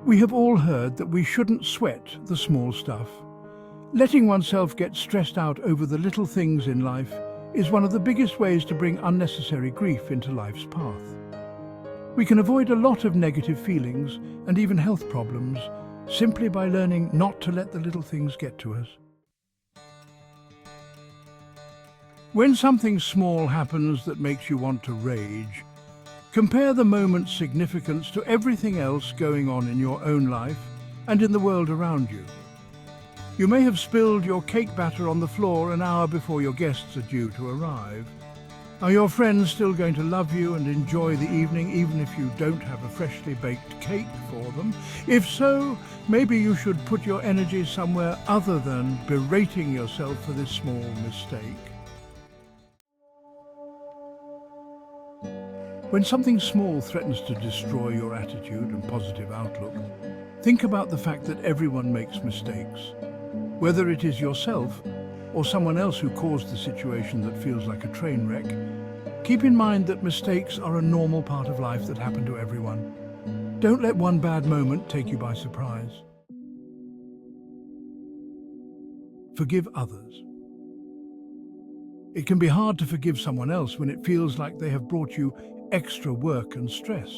We have all heard that we shouldn't sweat the small stuff. Letting oneself get stressed out over the little things in life is one of the biggest ways to bring unnecessary grief into life's path. We can avoid a lot of negative feelings and even health problems simply by learning not to let the little things get to us. When something small happens that makes you want to rage, compare the moment's significance to everything else going on in your own life and in the world around you. You may have spilled your cake batter on the floor an hour before your guests are due to arrive. Are your friends still going to love you and enjoy the evening even if you don't have a freshly baked cake for them? If so, maybe you should put your energy somewhere other than berating yourself for this small mistake. When something small threatens to destroy your attitude and positive outlook, think about the fact that everyone makes mistakes. Whether it is yourself or someone else who caused the situation that feels like a train wreck, keep in mind that mistakes are a normal part of life that happen to everyone. Don't let one bad moment take you by surprise. Forgive others. It can be hard to forgive someone else when it feels like they have brought you extra work and stress.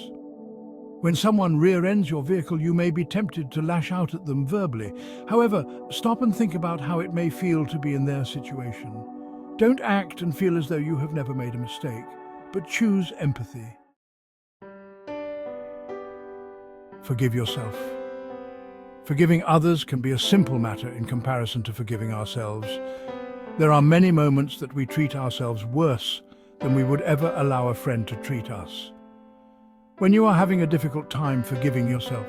When someone rear-ends your vehicle, you may be tempted to lash out at them verbally. However, stop and think about how it may feel to be in their situation. Don't act and feel as though you have never made a mistake, but choose empathy. Forgive yourself. Forgiving others can be a simple matter in comparison to forgiving ourselves. There are many moments that we treat ourselves worse than we would ever allow a friend to treat us. When you are having a difficult time forgiving yourself,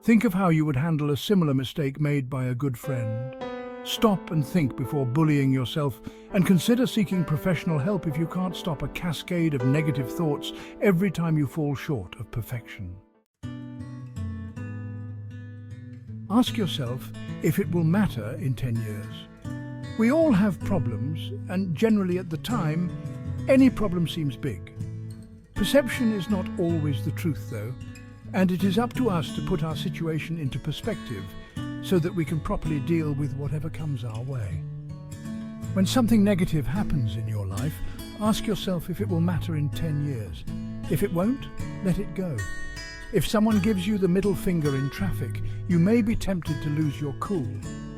think of how you would handle a similar mistake made by a good friend. Stop and think before bullying yourself, and consider seeking professional help if you can't stop a cascade of negative thoughts every time you fall short of perfection. Ask yourself if it will matter in 10 years. We all have problems, and generally at the time, any problem seems big. Perception is not always the truth, though, and it is up to us to put our situation into perspective so that we can properly deal with whatever comes our way. When something negative happens in your life, ask yourself if it will matter in 10 years. If it won't, let it go. If someone gives you the middle finger in traffic, you may be tempted to lose your cool,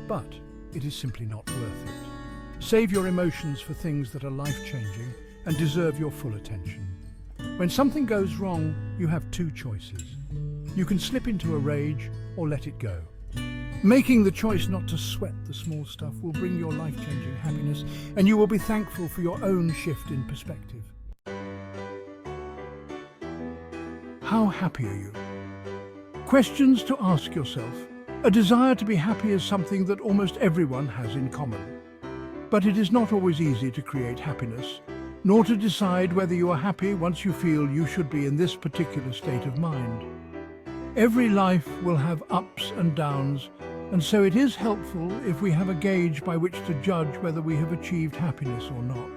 but it is simply not worth it. Save your emotions for things that are life-changing and deserve your full attention. When something goes wrong, you have two choices. You can slip into a rage or let it go. Making the choice not to sweat the small stuff will bring your life-changing happiness, and you will be thankful for your own shift in perspective. How happy are you? Questions to ask yourself. A desire to be happy is something that almost everyone has in common. But it is not always easy to create happiness, nor to decide whether you are happy once you feel you should be in this particular state of mind. Every life will have ups and downs, and so it is helpful if we have a gauge by which to judge whether we have achieved happiness or not.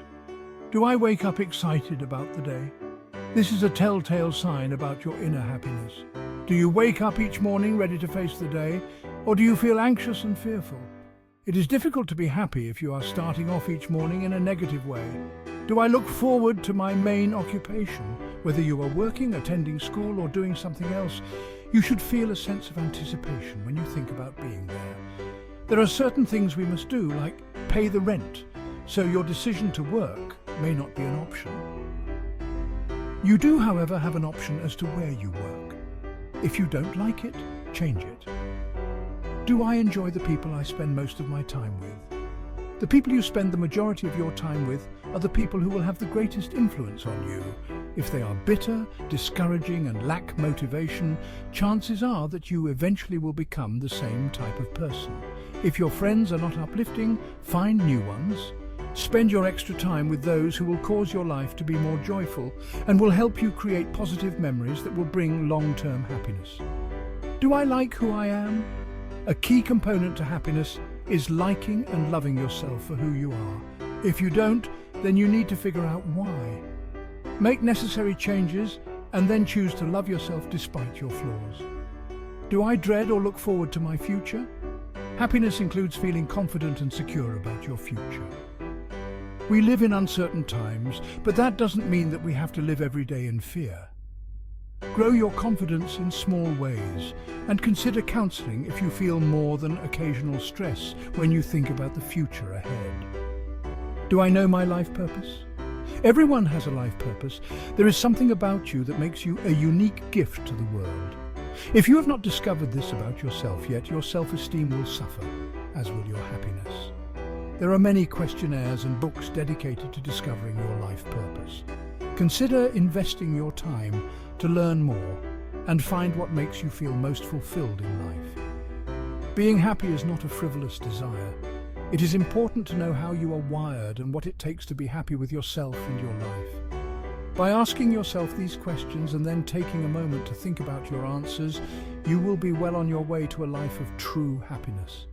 Do I wake up excited about the day? This is a telltale sign about your inner happiness. Do you wake up each morning ready to face the day, or do you feel anxious and fearful? It is difficult to be happy if you are starting off each morning in a negative way. Do I look forward to my main occupation? Whether you are working, attending school, or doing something else, you should feel a sense of anticipation when you think about being there. There are certain things we must do, like pay the rent, so your decision to work may not be an option. You do, however, have an option as to where you work. If you don't like it, change it. Do I enjoy the people I spend most of my time with? The people you spend the majority of your time with are the people who will have the greatest influence on you. If they are bitter, discouraging, and lack motivation, chances are that you eventually will become the same type of person. If your friends are not uplifting, find new ones. Spend your extra time with those who will cause your life to be more joyful and will help you create positive memories that will bring long-term happiness. Do I like who I am? A key component to happiness is liking and loving yourself for who you are. If you don't, then you need to figure out why. Make necessary changes and then choose to love yourself despite your flaws. Do I dread or look forward to my future? Happiness includes feeling confident and secure about your future. We live in uncertain times, but that doesn't mean that we have to live every day in fear. Grow your confidence in small ways and consider counseling if you feel more than occasional stress when you think about the future ahead. Do I know my life purpose? Everyone has a life purpose. There is something about you that makes you a unique gift to the world. If you have not discovered this about yourself yet, your self-esteem will suffer, as will your happiness. There are many questionnaires and books dedicated to discovering your life purpose. Consider investing your time to learn more and find what makes you feel most fulfilled in life. Being happy is not a frivolous desire. It is important to know how you are wired and what it takes to be happy with yourself and your life. By asking yourself these questions and then taking a moment to think about your answers, you will be well on your way to a life of true happiness.